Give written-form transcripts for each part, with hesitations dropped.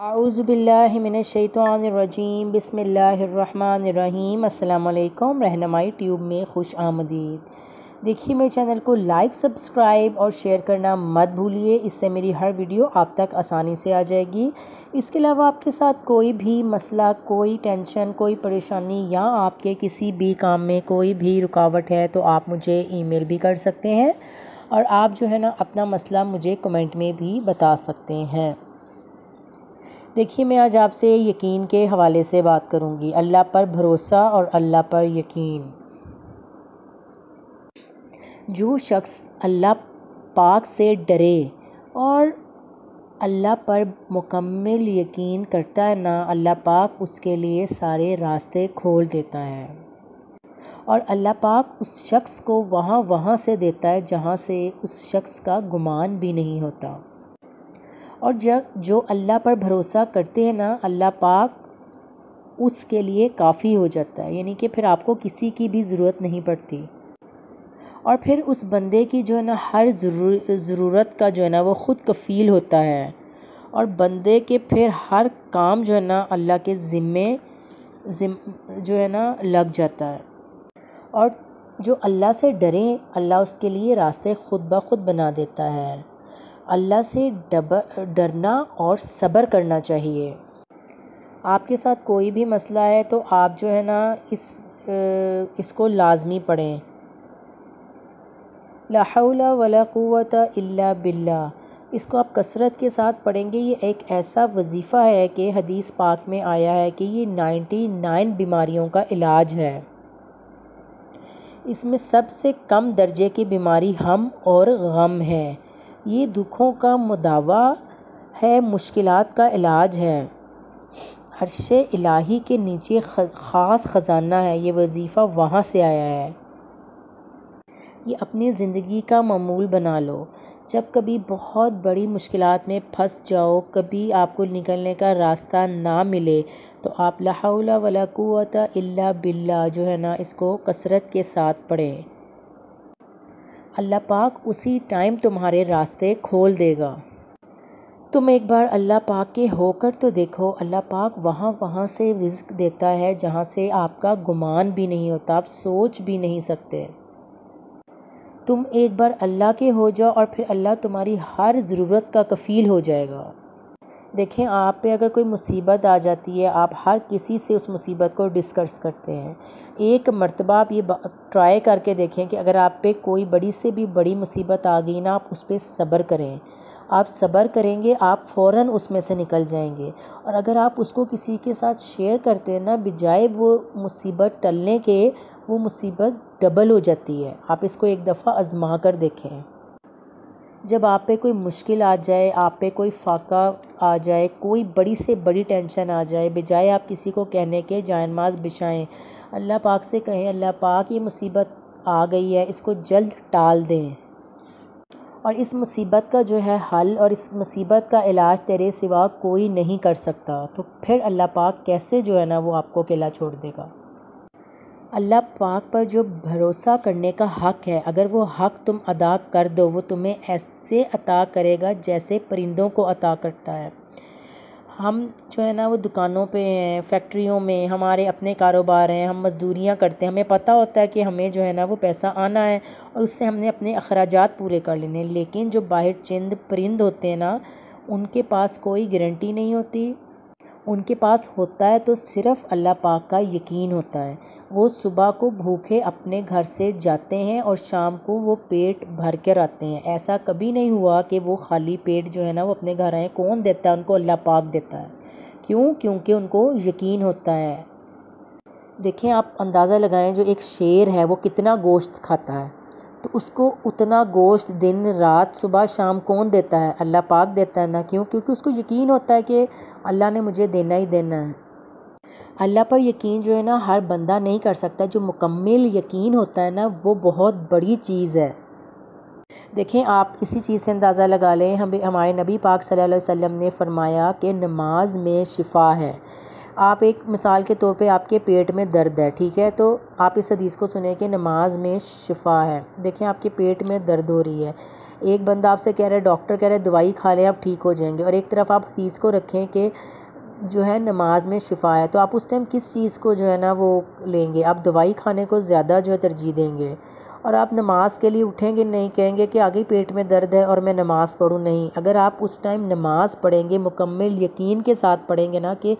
اعوذ باللہ من الشیطان الرجیم بسم اللہ الرحمن الرحیم۔ السلام علیکم، رہنمائی ٹیوب میں خوش آمدید۔ دیکھیے میرے چینل کو لائک، سبسکرائب اور شیئر کرنا مت بھولیے، اس سے میری ہر ویڈیو آپ تک آسانی سے آ جائے گی۔ اس کے علاوہ آپ کے ساتھ کوئی بھی مسئلہ، کوئی ٹینشن، کوئی پریشانی یا آپ کے کسی بھی کام میں کوئی بھی رکاوٹ ہے تو آپ مجھے ای میل بھی کر سکتے ہیں، اور آپ جو ہے نا اپنا مسئلہ مجھے کمنٹ میں بھی بتا سکتے ہیں۔ دیکھیے میں آج آپ سے یقین کے حوالے سے بات کروں گی، اللہ پر بھروسہ اور اللہ پر یقین۔ جو شخص اللہ پاک سے ڈرے اور اللہ پر مکمل یقین کرتا ہے نا، اللہ پاک اس کے لیے سارے راستے کھول دیتا ہے، اور اللہ پاک اس شخص کو وہاں سے دیتا ہے جہاں سے اس شخص کا گمان بھی نہیں ہوتا۔ اور جو اللہ پر بھروسہ کرتے ہیں نا، اللہ پاک اس کے لیے کافی ہو جاتا ہے، یعنی کہ پھر آپ کو کسی کی بھی ضرورت نہیں پڑتی، اور پھر اس بندے کی جو ہے نا ہر ضرورت کا جو ہے نا وہ خود کفیل ہوتا ہے، اور بندے کے پھر ہر کام جو ہے نا اللہ کے ذمے جو ہے نا لگ جاتا ہے۔ اور جو اللہ سے ڈرے، اللہ اس کے لیے راستے خود بخود بنا دیتا ہے۔ اللہ سے ڈرنا اور صبر کرنا چاہیے۔ آپ کے ساتھ کوئی بھی مسئلہ ہے تو آپ جو ہے نا اس کو لازمی پڑھیں، لا حول ولا قوت الا باللہ۔ اس کو آپ کثرت کے ساتھ پڑھیں گے۔ یہ ایک ایسا وظیفہ ہے کہ حدیث پاک میں آیا ہے کہ یہ 99 بیماریوں کا علاج ہے۔ اس میں سب سے کم درجے کی بیماری ہم اور غم ہے۔ یہ دکھوں کا مداوا ہے، مشکلات کا علاج ہے۔ عرش الہی کے نیچے خاص خزانہ ہے، یہ وظیفہ وہاں سے آیا ہے۔ یہ اپنی زندگی کا معمول بنا لو۔ جب کبھی بہت بڑی مشکلات میں پھنس جاؤ، کبھی آپ کو نکلنے کا راستہ نہ ملے، تو آپ لا حول ولا قوت الا باللہ جو ہے نا اس کو کثرت کے ساتھ پڑھیں۔ اللہ پاک اسی ٹائم تمہارے راستے کھول دے گا۔ تم ایک بار اللہ پاک کے ہو کر تو دیکھو، اللہ پاک وہاں سے رزق دیتا ہے جہاں سے آپ کا گمان بھی نہیں ہوتا، آپ سوچ بھی نہیں سکتے۔ تم ایک بار اللہ کے ہو جاؤ اور پھر اللہ تمہاری ہر ضرورت کا کفیل ہو جائے گا۔ دیکھیں، آپ پہ اگر کوئی مصیبت آ جاتی ہے، آپ ہر کسی سے اس مصیبت کو ڈسکس کرتے ہیں۔ ایک مرتبہ آپ یہ ٹرائی کر کے دیکھیں کہ اگر آپ پہ کوئی بڑی سے بھی بڑی مصیبت آ گئی نا، آپ اس پہ صبر کریں۔ آپ صبر کریں گے، آپ فوراً اس میں سے نکل جائیں گے۔ اور اگر آپ اس کو کسی کے ساتھ شیئر کرتے ہیں نا، بجائے وہ مصیبت ٹلنے کے، وہ مصیبت ڈبل ہو جاتی ہے۔ آپ اس کو ایک دفعہ آزما کر دیکھیں۔ جب آپ پہ کوئی مشکل آ جائے، آپ پہ کوئی فاقہ آ جائے، کوئی بڑی سے بڑی ٹینشن آ جائے، بجائے آپ کسی کو کہنے کے جائے نماز بچھائیں، اللہ پاک سے کہیں اللہ پاک یہ مصیبت آ گئی ہے، اس کو جلد ٹال دیں، اور اس مصیبت کا جو ہے حل اور اس مصیبت کا علاج تیرے سوا کوئی نہیں کر سکتا، تو پھر اللہ پاک کیسے جو ہے نا وہ آپ کو اکیلا چھوڑ دے گا۔ اللہ پاک پر جو بھروسہ کرنے کا حق ہے، اگر وہ حق تم ادا کر دو، وہ تمہیں ایسے عطا کرے گا جیسے پرندوں کو عطا کرتا ہے۔ ہم جو ہے نا وہ دکانوں پہ ہیں، فیکٹریوں میں، ہمارے اپنے کاروبار ہیں، ہم مزدوریاں کرتے ہیں، ہمیں پتہ ہوتا ہے کہ ہمیں جو ہے نا وہ پیسہ آنا ہے اور اس سے ہم نے اپنے اخراجات پورے کر لینے، لیکن جو باہر چند پرند ہوتے ہیں نا، ان کے پاس کوئی گارنٹی نہیں ہوتی۔ ان کے پاس ہوتا ہے تو صرف اللہ پاک کا یقین ہوتا ہے۔ وہ صبح کو بھوکے اپنے گھر سے جاتے ہیں اور شام کو وہ پیٹ بھر کر آتے ہیں۔ ایسا کبھی نہیں ہوا کہ وہ خالی پیٹ جو ہے نا وہ اپنے گھر آئے۔ کون دیتا ہے ان کو؟ اللہ پاک دیتا ہے۔ کیوں؟ کیونکہ ان کو یقین ہوتا ہے۔ دیکھیں، آپ اندازہ لگائیں، جو ایک شیر ہے وہ کتنا گوشت کھاتا ہے، تو اس کو اتنا گوشت دن رات صبح شام کون دیتا ہے؟ اللہ پاک دیتا ہے نا۔ کیوں؟ کیونکہ اس کو یقین ہوتا ہے کہ اللہ نے مجھے دینا ہی دینا ہے۔ اللہ پر یقین جو ہے نا ہر بندہ نہیں کر سکتا، جو مکمل یقین ہوتا ہے نا وہ بہت بڑی چیز ہے۔ دیکھیں، آپ اسی چیز سے اندازہ لگا لیں، ہمارے نبی پاک صلی اللہ علیہ وسلم نے فرمایا کہ نماز میں شفا ہے۔ آپ ایک مثال کے طور پہ آپ کے پیٹ میں درد ہے، ٹھیک ہے، تو آپ اس حدیث کو سنیں کہ نماز میں شفا ہے۔ دیکھیں، آپ کے پیٹ میں درد ہو رہی ہے، ایک بندہ آپ سے کہہ رہا ہے، ڈاکٹر کہہ رہا ہے دوائی کھا لیں آپ ٹھیک ہو جائیں گے، اور ایک طرف آپ حدیث کو رکھیں کہ جو ہے نماز میں شفا ہے، تو آپ اس ٹائم کس چیز کو جو ہے نا وہ لیں گے؟ آپ دوائی کھانے کو زیادہ جو ہے ترجیح دیں گے، اور آپ نماز کے لیے اٹھیں گے نہیں، کہیں گے کہ آگے پیٹ میں درد ہے اور میں نماز پڑھوں نہیں۔ اگر آپ اس ٹائم نماز پڑھیں گے، مکمل یقین کے ساتھ پڑھیں گے نا کہ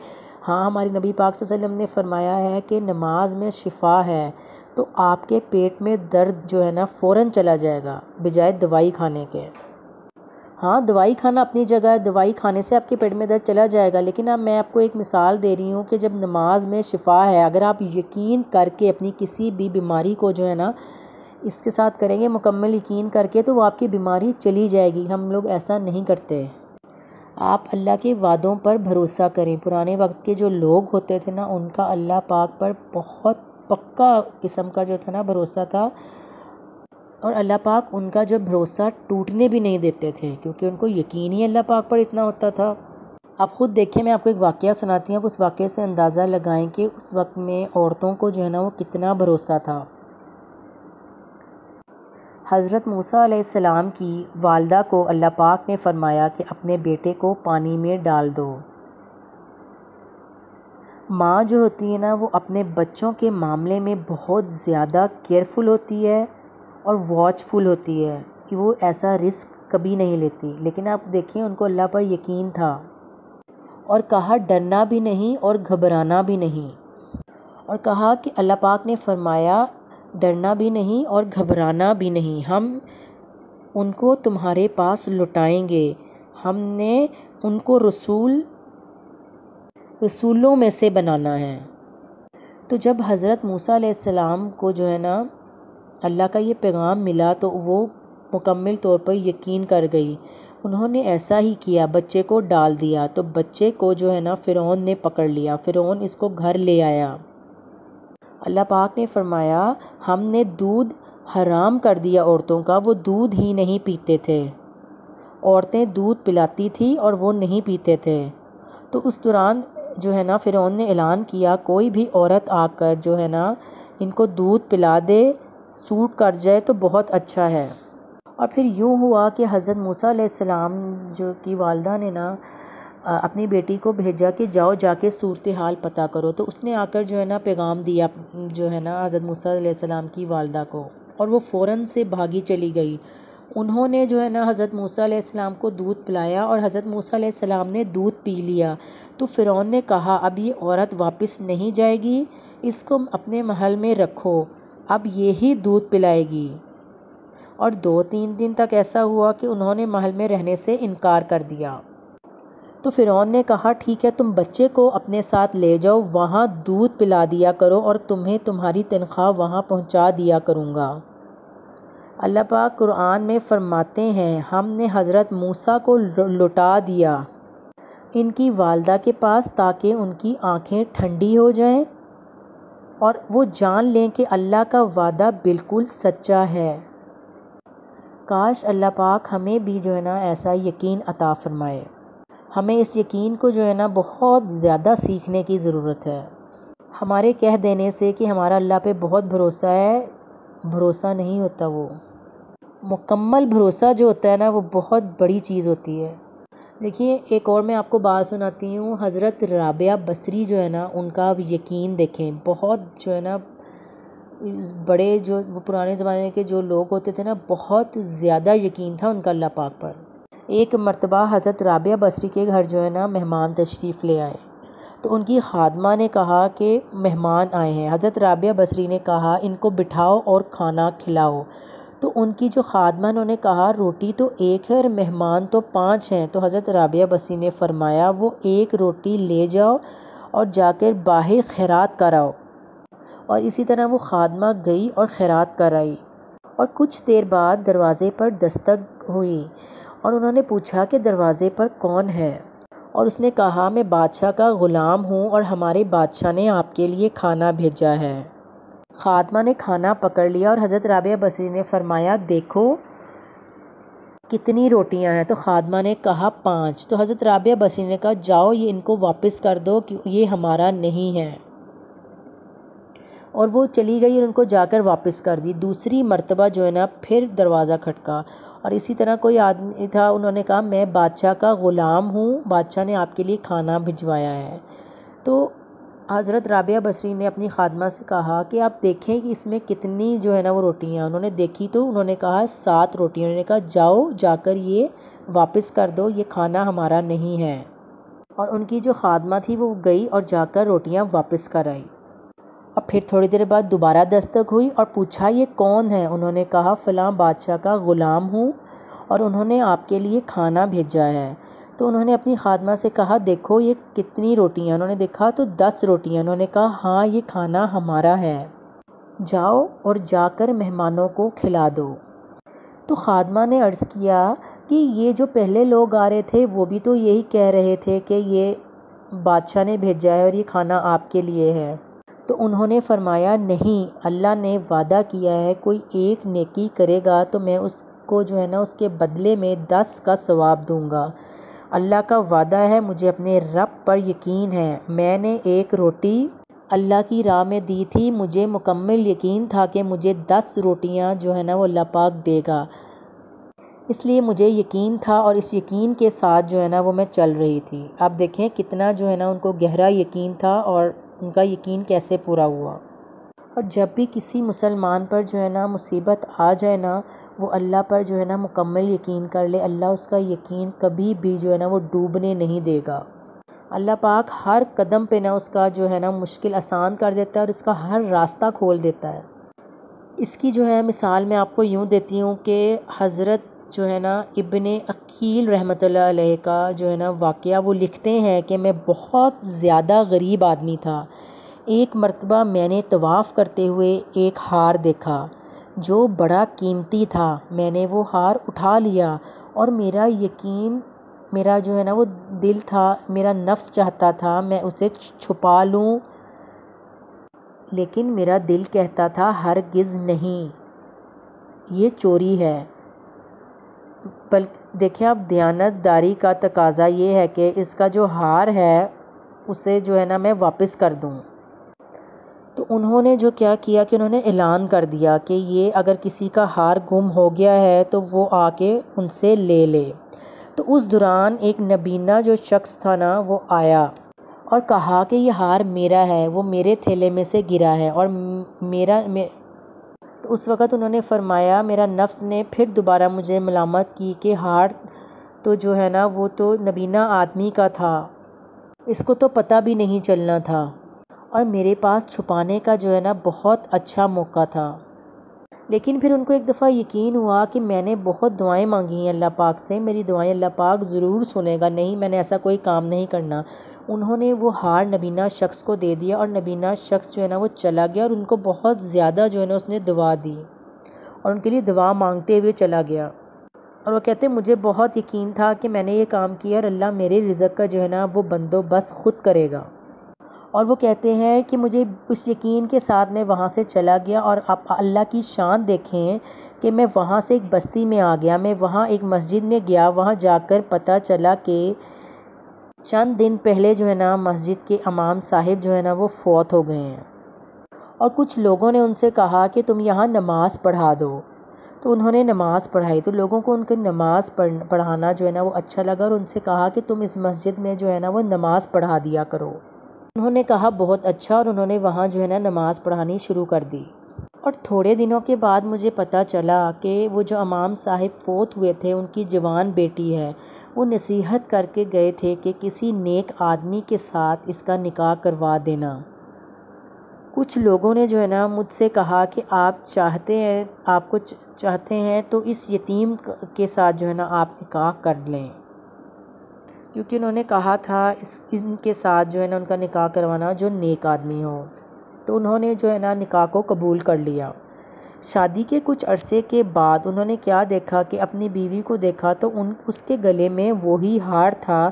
ہاں ہمارے نبی پاک صلی اللہ علیہ وسلم نے فرمایا ہے کہ نماز میں شفا ہے، تو آپ کے پیٹ میں درد جو ہے نا فوراً چلا جائے گا بجائے دوائی کھانے کے۔ ہاں دوائی کھانا اپنی جگہ ہے، دوائی کھانے سے آپ کے پیٹ میں درد چلا جائے گا، لیکن اب میں آپ کو ایک مثال دے رہی ہوں کہ جب نماز میں شفا ہے، اگر آپ یقین کر کے اپنی کسی بھی بیماری کو جو ہے نا اس کے ساتھ کریں گے، مکمل یقین کر کے، تو وہ آپ کی بیماری چلی جائے گی۔ ہم لوگ ایسا نہیں کرتے۔ آپ اللہ کے وعدوں پر بھروسہ کریں۔ پرانے وقت کے جو لوگ ہوتے تھے نا، ان کا اللہ پاک پر بہت پکا قسم کا جو تھا نا بھروسہ تھا، اور اللہ پاک ان کا جو بھروسہ ٹوٹنے بھی نہیں دیتے تھے، کیونکہ ان کو یقین ہی اللہ پاک پر اتنا ہوتا تھا۔ آپ خود دیکھیں، میں آپ کو ایک واقعہ سناتی ہوں، آپ اس واقعے سے اندازہ لگائیں کہ اس وقت میں عورتوں کو جو ہے نا وہ کتنا بھروسہ تھا۔ حضرت موسیٰ علیہ السلام کی والدہ کو اللہ پاک نے فرمایا کہ اپنے بیٹے کو پانی میں ڈال دو۔ ماں جو ہوتی ہے نا وہ اپنے بچوں کے معاملے میں بہت زیادہ کیئرفل ہوتی ہے اور واچ فل ہوتی ہے کہ وہ ایسا رسک کبھی نہیں لیتی، لیکن آپ دیکھیں ان کو اللہ پر یقین تھا، اور کہا ڈرنا بھی نہیں اور گھبرانا بھی نہیں، اور کہا کہ اللہ پاک نے فرمایا ڈرنا بھی نہیں اور گھبرانا بھی نہیں، ہم ان کو تمہارے پاس لوٹائیں گے، ہم نے ان کو رسولوں میں سے بنانا ہے۔ تو جب حضرت موسیٰ علیہ السلام کو جو ہے نا اللہ کا یہ پیغام ملا تو وہ مکمل طور پر یقین کر گئی۔ انہوں نے ایسا ہی کیا، بچے کو ڈال دیا، تو بچے کو جو ہے نا فرعون نے پکڑ لیا، فرعون اس کو گھر لے آیا۔ اللہ پاک نے فرمایا ہم نے دودھ حرام کر دیا عورتوں کا، وہ دودھ ہی نہیں پیتے تھے، عورتیں دودھ پلاتی تھی اور وہ نہیں پیتے تھے۔ تو اس دوران جو ہے نا فرعون نے اعلان کیا کوئی بھی عورت آ کر جو ہے نا ان کو دودھ پلا دے، سوٹ کر جائے تو بہت اچھا ہے۔ اور پھر یوں ہوا کہ حضرت موسیٰ علیہ السلام جو کی والدہ نے نا اپنی بیٹی کو بھیجا کہ جاؤ جا کے صورتحال پتہ کرو، تو اس نے آ کر جو ہے نا پیغام دیا جو ہے نا حضرت موسیٰ علیہ السلام کی والدہ کو، اور وہ فوراً سے بھاگی چلی گئی۔ انہوں نے جو ہے نا حضرت موسیٰ علیہ السلام کو دودھ پلایا، اور حضرت موسیٰ علیہ السلام نے دودھ پی لیا۔ تو فرعون نے کہا اب یہ عورت واپس نہیں جائے گی، اس کو اپنے محل میں رکھو، اب یہی دودھ پلائے گی۔ اور 2-3 دن تک ایسا ہوا کہ انہوں نے محل میں رہنے سے انکار کر دیا۔ تو فرعون نے کہا ٹھیک ہے، تم بچے کو اپنے ساتھ لے جاؤ، وہاں دودھ پلا دیا کرو، اور تمہیں تمہاری تنخواہ وہاں پہنچا دیا کروں گا۔ اللہ پاک قرآن میں فرماتے ہیں ہم نے حضرت موسیٰ کو لوٹا دیا ان کی والدہ کے پاس تاکہ ان کی آنکھیں ٹھنڈی ہو جائیں اور وہ جان لیں کہ اللہ کا وعدہ بالکل سچا ہے۔ کاش اللہ پاک ہمیں بھی جو ہے نا ایسا یقین عطا فرمائے۔ ہمیں اس یقین کو جو ہے نا بہت زیادہ سیکھنے کی ضرورت ہے۔ ہمارے کہہ دینے سے کہ ہمارا اللہ پہ بہت بھروسہ ہے، بھروسہ نہیں ہوتا، وہ مکمل بھروسہ جو ہوتا ہے نا وہ بہت بڑی چیز ہوتی ہے۔ دیکھیے ایک اور میں آپ کو بات سناتی ہوں، حضرت رابعہ بصری جو ہے نا ان کا یقین دیکھیں، بہت جو ہے نا بڑے جو وہ پرانے زمانے کے جو لوگ ہوتے تھے نا بہت زیادہ یقین تھا ان کا اللہ پاک پر۔ ایک مرتبہ حضرت رابعہ بصری کے گھر جو ہے نا مہمان تشریف لے آئے، تو ان کی خادمہ نے کہا کہ مہمان آئے ہیں۔ حضرت رابعہ بصری نے کہا ان کو بٹھاؤ اور کھانا کھلاؤ، تو ان کی جو خادمہ انہوں نے کہا روٹی تو ایک ہے اور مہمان تو 5 ہیں۔ تو حضرت رابعہ بصری نے فرمایا وہ ایک روٹی لے جاؤ اور جا کر باہر خیرات کراؤ، اور اسی طرح وہ خادمہ گئی اور خیرات کرائی، اور کچھ دیر بعد دروازے پر دستک ہوئی، اور انہوں نے پوچھا کہ دروازے پر کون ہے، اور اس نے کہا میں بادشاہ کا غلام ہوں اور ہمارے بادشاہ نے آپ کے لیے کھانا بھیجا ہے۔ خادمہ نے کھانا پکڑ لیا اور حضرت رابعہ بصری نے فرمایا دیکھو کتنی روٹیاں ہیں، تو خادمہ نے کہا 5۔ تو حضرت رابعہ بصری نے کہا جاؤ یہ ان کو واپس کر دو کہ یہ ہمارا نہیں ہے، اور وہ چلی گئی اور ان کو جا کر واپس کر دی۔ دوسری مرتبہ جو ہے نا پھر دروازہ کھٹکا، اور اسی طرح کوئی آدمی تھا، انہوں نے کہا میں بادشاہ کا غلام ہوں، بادشاہ نے آپ کے لیے کھانا بھجوایا ہے۔ تو حضرت رابعہ بصری نے اپنی خادمہ سے کہا کہ آپ دیکھیں کہ اس میں کتنی جو ہے نا وہ روٹیاں، انہوں نے دیکھی تو انہوں نے کہا 7 روٹیاں، انہوں نے کہا جاؤ جا کر یہ واپس کر دو، یہ کھانا ہمارا نہیں ہے۔ اور ان کی جو خادمہ تھی وہ گئی اور جا کر روٹیاں واپس کر آئی۔ اب پھر تھوڑی دیر بعد دوبارہ دستک ہوئی اور پوچھا یہ کون ہے؟ انہوں نے کہا فلاں بادشاہ کا غلام ہوں اور انہوں نے آپ کے لیے کھانا بھیجا ہے۔ تو انہوں نے اپنی خادمہ سے کہا دیکھو یہ کتنی روٹیاں، انہوں نے دیکھا تو 10 روٹیاں، انہوں نے کہا ہاں یہ کھانا ہمارا ہے، جاؤ اور جا کر مہمانوں کو کھلا دو۔ تو خادمہ نے عرض کیا کہ یہ جو پہلے لوگ آ رہے تھے وہ بھی تو یہی کہہ رہے تھے کہ یہ بادشاہ نے بھیجا ہے اور یہ کھانا آپ کے لیے ہے۔ تو انہوں نے فرمایا نہیں، اللہ نے وعدہ کیا ہے کوئی ایک نیکی کرے گا تو میں اس کو جو ہے نا اس کے بدلے میں 10 کا ثواب دوں گا۔ اللہ کا وعدہ ہے، مجھے اپنے رب پر یقین ہے، میں نے ایک روٹی اللہ کی راہ میں دی تھی، مجھے مکمل یقین تھا کہ مجھے 10 روٹیاں جو ہے نا وہ اللہ پاک دے گا، اس لیے مجھے یقین تھا اور اس یقین کے ساتھ جو ہے نا وہ میں چل رہی تھی۔ آپ دیکھیں کتنا جو ہے نا ان کو گہرا یقین تھا اور ان کا یقین کیسے پورا ہوا۔ اور جب بھی کسی مسلمان پر جو ہے نا مصیبت آ جائے نا، وہ اللہ پر جو ہے نا مکمل یقین کر لے، اللہ اس کا یقین کبھی بھی جو ہے نا وہ ڈوبنے نہیں دے گا۔ اللہ پاک ہر قدم پہ نا اس کا جو ہے نا مشکل آسان کر دیتا ہے اور اس کا ہر راستہ کھول دیتا ہے۔ اس کی جو ہے مثال میں آپ کو یوں دیتی ہوں کہ حضرت جو ہے نا ابن عقیل رحمۃ اللہ علیہ کا جو ہے نا واقعہ وہ لکھتے ہیں کہ میں بہت زیادہ غریب آدمی تھا۔ ایک مرتبہ میں نے طواف کرتے ہوئے ایک ہار دیکھا جو بڑا قیمتی تھا، میں نے وہ ہار اٹھا لیا اور میرا جو ہے نا وہ دل تھا، میرا نفس چاہتا تھا میں اسے چھپا لوں، لیکن میرا دل کہتا تھا ہرگز نہیں، یہ چوری ہے۔ بلکہ دیکھیں اب دیانت داری کا تقاضا یہ ہے کہ اس کا جو ہار ہے اسے جو ہے نا میں واپس کر دوں۔ تو انہوں نے جو کیا کیا کہ انہوں نے اعلان کر دیا کہ یہ اگر کسی کا ہار گم ہو گیا ہے تو وہ آ کے ان سے لے لے۔ تو اس دوران ایک نبینہ جو شخص تھا نا وہ آیا اور کہا کہ یہ ہار میرا ہے، وہ میرے تھیلے میں سے گرا ہے اور تو اس وقت انہوں نے فرمایا میرا نفس نے پھر دوبارہ مجھے ملامت کی کہ ہار تو جو ہے نا وہ تو نبینہ آدمی کا تھا، اس کو تو پتہ بھی نہیں چلنا تھا اور میرے پاس چھپانے کا جو ہے نا بہت اچھا موقع تھا۔ لیکن پھر ان کو ایک دفعہ یقین ہوا کہ میں نے بہت دعائیں مانگی ہیں اللہ پاک سے، میری دعائیں اللہ پاک ضرور سنے گا، نہیں میں نے ایسا کوئی کام نہیں کرنا۔ انہوں نے وہ ہار نبینہ شخص کو دے دیا اور نبینہ شخص جو ہے نا وہ چلا گیا اور ان کو بہت زیادہ جو ہے نا اس نے دعا دی اور ان کے لیے دعا مانگتے ہوئے چلا گیا۔ اور وہ کہتے ہیں مجھے بہت یقین تھا کہ میں نے یہ کام کیا اور اللہ میرے رزق کا جو ہے نا وہ بندوبست خود کرے گا۔ اور وہ کہتے ہیں کہ مجھے اس یقین کے ساتھ میں وہاں سے چلا گیا اور آپ اللہ کی شان دیکھیں کہ میں وہاں سے ایک بستی میں آ گیا، میں وہاں ایک مسجد میں گیا، وہاں جا کر پتہ چلا کہ چند دن پہلے جو ہے نا مسجد کے امام صاحب جو ہے نا وہ فوت ہو گئے ہیں اور کچھ لوگوں نے ان سے کہا کہ تم یہاں نماز پڑھا دو۔ تو انہوں نے نماز پڑھائی، تو لوگوں کو ان کی نماز پڑھانا جو ہے نا وہ اچھا لگا اور ان سے کہا کہ تم اس مسجد میں جو ہے نا وہ نماز پڑھا دیا کرو۔ انہوں نے کہا بہت اچھا اور انہوں نے وہاں جو ہے نا نماز پڑھانی شروع کر دی۔ اور تھوڑے دنوں کے بعد مجھے پتہ چلا کہ وہ جو امام صاحب فوت ہوئے تھے ان کی جوان بیٹی ہے، وہ نصیحت کر کے گئے تھے کہ کسی نیک آدمی کے ساتھ اس کا نکاح کروا دینا۔ کچھ لوگوں نے جو ہے نا مجھ سے کہا کہ آپ چاہتے ہیں تو اس یتیم کے ساتھ جو ہے نا آپ نکاح کر لیں، کیونکہ انہوں نے کہا تھا ان کے ساتھ جو ہے نا ان کا نکاح کروانا جو نیک آدمی ہو۔ تو انہوں نے جو ہے نا نکاح کو قبول کر لیا۔ شادی کے کچھ عرصے کے بعد انہوں نے کیا دیکھا کہ اپنی بیوی کو دیکھا تو اس کے گلے میں وہی ہار تھا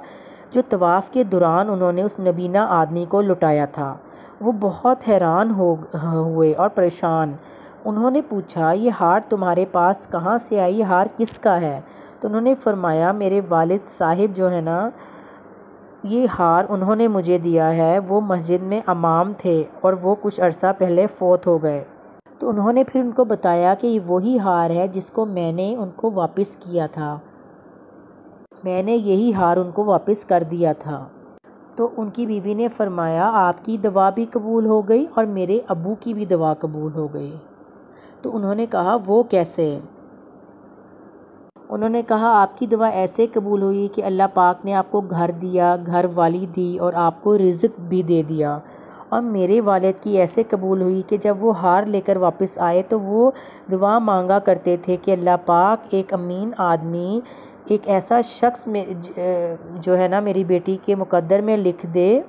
جو طواف کے دوران انہوں نے اس نبینہ آدمی کو لٹایا تھا۔ وہ بہت حیران ہوئے اور پریشان۔ انہوں نے پوچھا یہ ہار تمہارے پاس کہاں سے آئی، یہ ہار کس کا ہے؟ تو انہوں نے فرمایا میرے والد صاحب جو ہے نا یہ ہار انہوں نے مجھے دیا ہے، وہ مسجد میں امام تھے اور وہ کچھ عرصہ پہلے فوت ہو گئے۔ تو انہوں نے پھر ان کو بتایا کہ یہ وہی ہار ہے جس کو میں نے ان کو واپس کیا تھا، میں نے یہی ہار ان کو واپس کر دیا تھا۔ تو ان کی بیوی نے فرمایا آپ کی دعا بھی قبول ہو گئی اور میرے ابو کی بھی دعا قبول ہو گئی۔ تو انہوں نے کہا وہ کیسے؟ انہوں نے کہا آپ کی دعا ایسے قبول ہوئی کہ اللہ پاک نے آپ کو گھر دیا، گھر والی دی اور آپ کو رزق بھی دے دیا، اور میرے والد کی ایسے قبول ہوئی کہ جب وہ ہار لے کر واپس آئے تو وہ دعا مانگا کرتے تھے کہ اللہ پاک ایک امین آدمی، ایک ایسا شخص میں جو ہے نا میری بیٹی کے مقدر میں لکھ دے،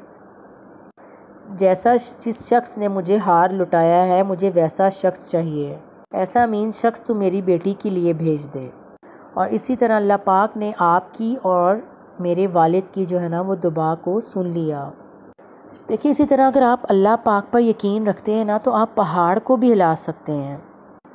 جیسا جس شخص نے مجھے ہار لٹایا ہے مجھے ویسا شخص چاہیے، ایسا امین شخص تو میری بیٹی کے لیے بھیج دے۔ اور اسی طرح اللہ پاک نے آپ کی اور میرے والد کی جو ہے نا وہ دعا کو سن لیا۔ دیکھیے اسی طرح اگر آپ اللہ پاک پر یقین رکھتے ہیں نا تو آپ پہاڑ کو بھی ہلا سکتے ہیں۔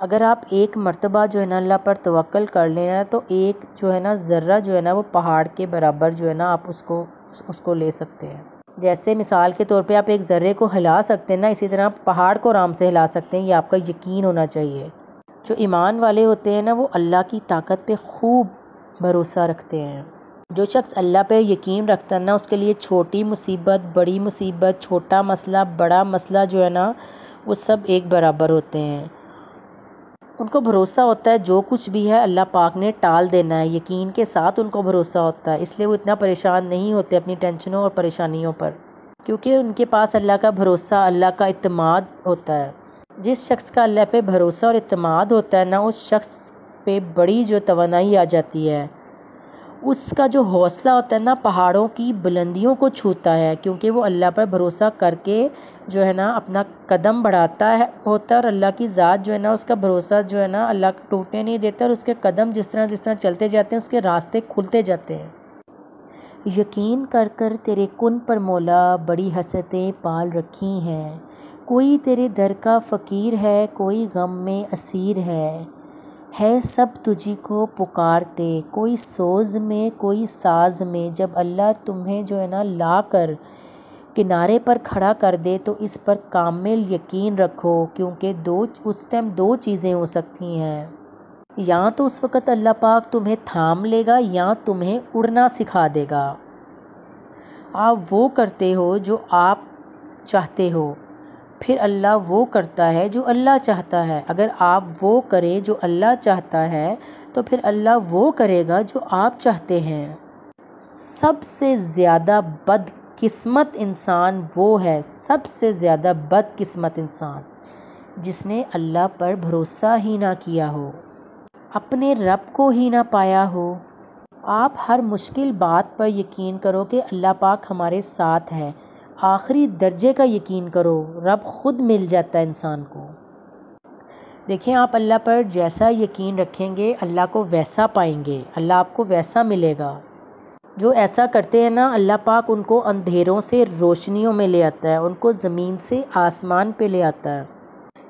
اگر آپ ایک مرتبہ جو ہے نا اللہ پر توکل کر لینا تو ایک جو ہے نا ذرہ جو ہے نا وہ پہاڑ کے برابر جو ہے نا آپ اس کو لے سکتے ہیں۔ جیسے مثال کے طور پہ آپ ایک ذرے کو ہلا سکتے ہیں نا، اسی طرح آپ پہاڑ کو آرام سے ہلا سکتے ہیں۔ یہ آپ کا یقین ہونا چاہیے۔ جو ایمان والے ہوتے ہیں نا وہ اللہ کی طاقت پہ خوب بھروسہ رکھتے ہیں۔ جو شخص اللہ پہ یقین رکھتا ہے نا اس کے لیے چھوٹی مصیبت، بڑی مصیبت، چھوٹا مسئلہ، بڑا مسئلہ جو ہے نا وہ سب ایک برابر ہوتے ہیں۔ ان کو بھروسہ ہوتا ہے جو کچھ بھی ہے اللہ پاک نے ٹال دینا ہے، یقین کے ساتھ ان کو بھروسہ ہوتا ہے، اس لیے وہ اتنا پریشان نہیں ہوتے اپنی ٹینشنوں اور پریشانیوں پر، کیونکہ ان کے پاس اللہ کا بھروسہ، اللہ کا اعتماد ہوتا ہے۔ جس شخص کا اللہ پہ بھروسہ اور اعتماد ہوتا ہے نا اس شخص پہ بڑی جو توانائی آ جاتی ہے، اس کا جو حوصلہ ہوتا ہے نا پہاڑوں کی بلندیوں کو چھوتا ہے، کیونکہ وہ اللہ پر بھروسہ کر کے جو ہے نا اپنا قدم بڑھاتا ہے ہوتا ہے، اور اللہ کی ذات جو ہے نا اس کا بھروسہ جو ہے نا اللہ کو ٹوٹنے نہیں دیتا، اور اس کے قدم جس طرح چلتے جاتے ہیں اس کے راستے کھلتے جاتے ہیں۔ یقین کر کر تیرے کن پر مولا بڑی حسرتیں پال رکھی ہیں، کوئی تیرے در کا فقیر ہے، کوئی غم میں اسیر ہے سب تجھی کو پکارتے، کوئی سوز میں کوئی ساز میں، جب اللہ تمہیں جو ہے نا لا کر کنارے پر کھڑا کر دے تو اس پر کامل یقین رکھو، کیونکہ اس ٹائم دو چیزیں ہو سکتی ہیں، یا تو اس وقت اللہ پاک تمہیں تھام لے گا یا تمہیں اڑنا سکھا دے گا۔ آپ وہ کرتے ہو جو آپ چاہتے ہو، پھر اللہ وہ کرتا ہے جو اللہ چاہتا ہے۔ اگر آپ وہ کریں جو اللہ چاہتا ہے تو پھر اللہ وہ کرے گا جو آپ چاہتے ہیں۔ سب سے زیادہ بد قسمت انسان وہ ہے، سب سے زیادہ بد قسمت انسان جس نے اللہ پر بھروسہ ہی نہ کیا ہو، اپنے رب کو ہی نہ پایا ہو۔ آپ ہر مشکل بات پر یقین کرو کہ اللہ پاک ہمارے ساتھ ہے، آخری درجے کا یقین کرو، رب خود مل جاتا ہے انسان کو۔ دیکھیں آپ اللہ پر جیسا یقین رکھیں گے اللہ کو ویسا پائیں گے، اللہ آپ کو ویسا ملے گا۔ جو ایسا کرتے ہیں نا اللہ پاک ان کو اندھیروں سے روشنیوں میں لے آتا ہے، ان کو زمین سے آسمان پہ لے آتا ہے۔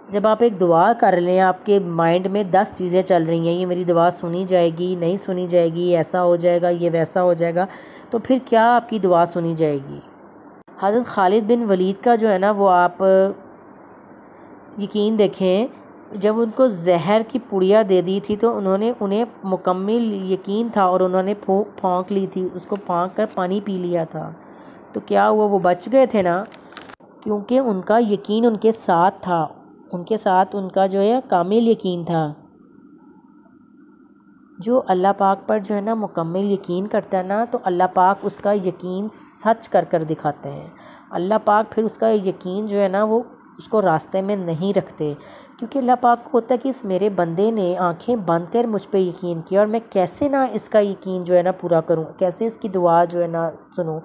جب آپ ایک دعا کر لیں، آپ کے مائنڈ میں 10 چیزیں چل رہی ہیں، یہ میری دعا سنی جائے گی، نہیں سنی جائے گی، ایسا ہو جائے گا، یہ ویسا ہو جائے گا، تو پھر کیا آپ کی دعا سنی جائے گی؟ حضرت خالد بن ولید کا جو ہے نا وہ آپ یقین دیکھیں، جب ان کو زہر کی پڑیا دے دی تھی تو انہیں مکمل یقین تھا اور انہوں نے پھونک لی تھی، اس کو پھونک کر پانی پی لیا تھا، تو کیا ہوا؟ وہ بچ گئے تھے نا، کیونکہ ان کا یقین ان کے ساتھ تھا، ان کے ساتھ ان کا جو ہے کامل یقین تھا۔ جو اللہ پاک پر جو ہے نا مکمل یقین کرتا ہے نا تو اللہ پاک اس کا یقین سچ کر کر دکھاتے ہیں۔ اللہ پاک پھر اس کا یقین جو ہے نا وہ اس کو راستے میں نہیں رکھتے، کیونکہ اللہ پاک کو ہوتا ہے کہ اس میرے بندے نے آنکھیں بند کر مجھ پہ یقین کیا اور میں کیسے نہ اس کا یقین جو ہے نا پورا کروں، کیسے اس کی دعا جو ہے نا سنوں۔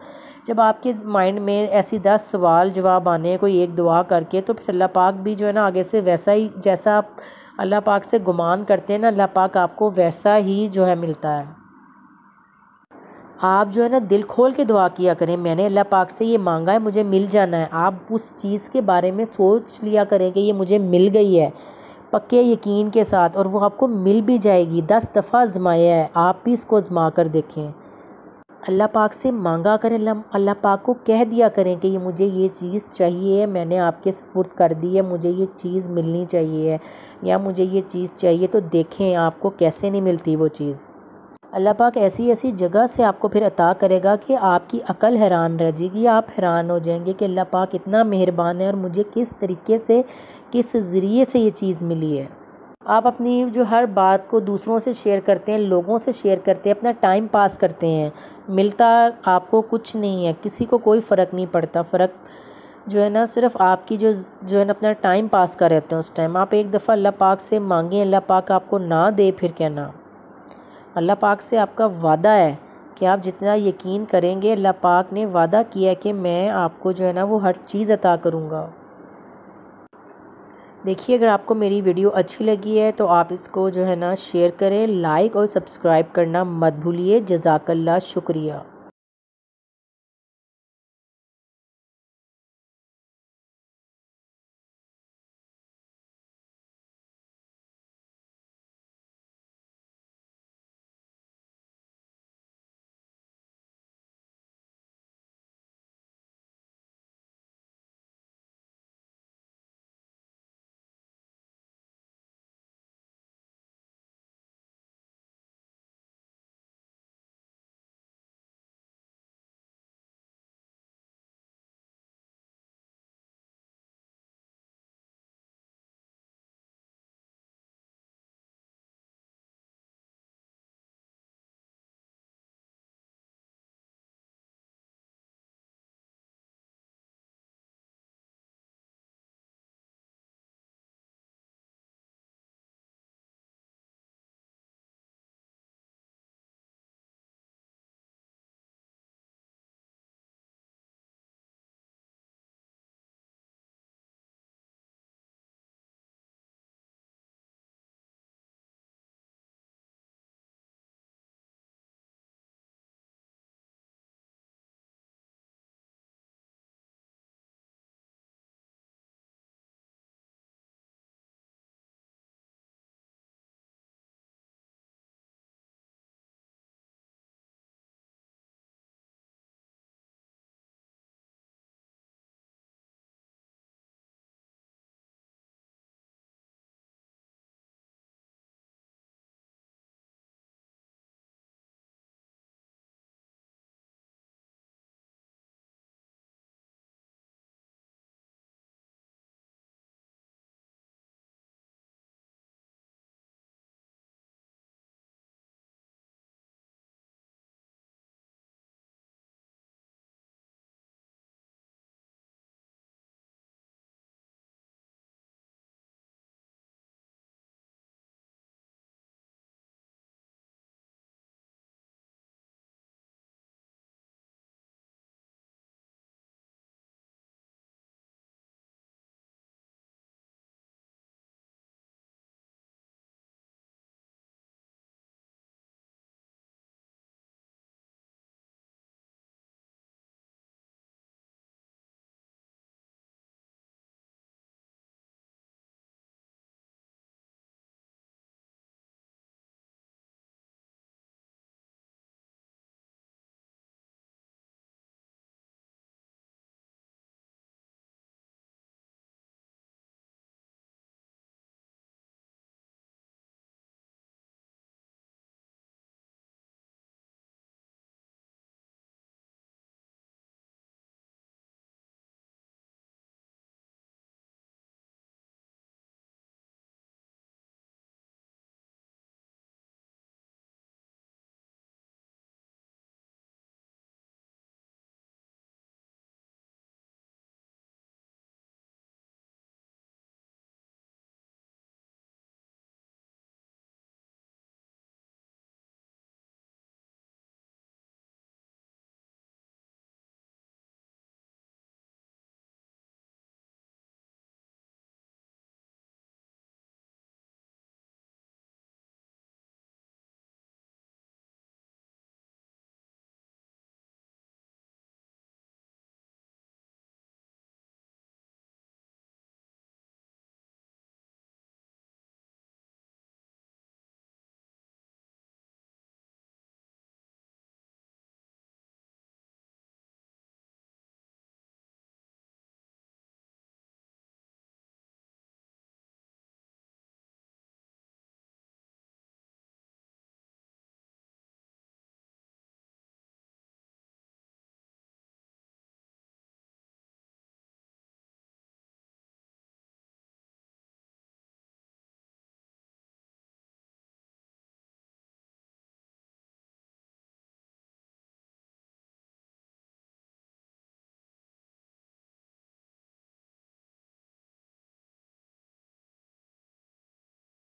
جب آپ کے مائنڈ میں ایسی 10 سوال جواب آنے کوئی ایک دعا کر کے، تو پھر اللہ پاک بھی جو ہے نا آگے سے ویسا ہی، جیسا آپ اللہ پاک سے گمان کرتے ہیں نا اللہ پاک آپ کو ویسا ہی جو ہے ملتا ہے۔ آپ جو ہے نا دل کھول کے دعا کیا کریں، میں نے اللہ پاک سے یہ مانگا ہے مجھے مل جانا ہے، آپ اس چیز کے بارے میں سوچ لیا کریں کہ یہ مجھے مل گئی ہے پکے یقین کے ساتھ، اور وہ آپ کو مل بھی جائے گی۔ 10 دفعہ آزمایا ہے، آپ بھی اس کو آزما کر دیکھیں۔ اللہ پاک سے مانگا کریں، اللہ پاک کو کہہ دیا کریں کہ مجھے یہ چیز چاہیے، میں نے آپ کے سپرد کر دی ہے، مجھے یہ چیز ملنی چاہیے ہے، یا مجھے یہ چیز چاہیے، تو دیکھیں آپ کو کیسے نہیں ملتی وہ چیز۔ اللہ پاک ایسی ایسی جگہ سے آپ کو پھر عطا کرے گا کہ آپ کی عقل حیران رہ جائے گی، آپ حیران ہو جائیں گے کہ اللہ پاک اتنا مہربان ہے اور مجھے کس طریقے سے، کس ذریعے سے یہ چیز ملی ہے۔ آپ اپنی جو ہر بات کو دوسروں سے شیئر کرتے ہیں، لوگوں سے شیئر کرتے ہیں، اپنا ٹائم پاس کرتے ہیں، ملتا آپ کو کچھ نہیں ہے، کسی کو کوئی فرق نہیں پڑتا، فرق جو ہے نا صرف آپ کی جو ہے نا اپنا ٹائم پاس کر رہتے ہیں اس ٹائم۔ آپ ایک دفعہ اللہ پاک سے مانگیں، اللہ پاک آپ کو نہ دے پھر کہنا۔ اللہ پاک سے آپ کا وعدہ ہے کہ آپ جتنا یقین کریں گے، اللہ پاک نے وعدہ کیا ہے کہ میں آپ کو جو ہے نا وہ ہر چیز عطا کروں گا۔ دیکھیے اگر آپ کو میری ویڈیو اچھی لگی ہے تو آپ اس کو جو ہے نا شیئر کریں، لائک اور سبسکرائب کرنا مت بھولیے۔ جزاک اللہ، شکریہ۔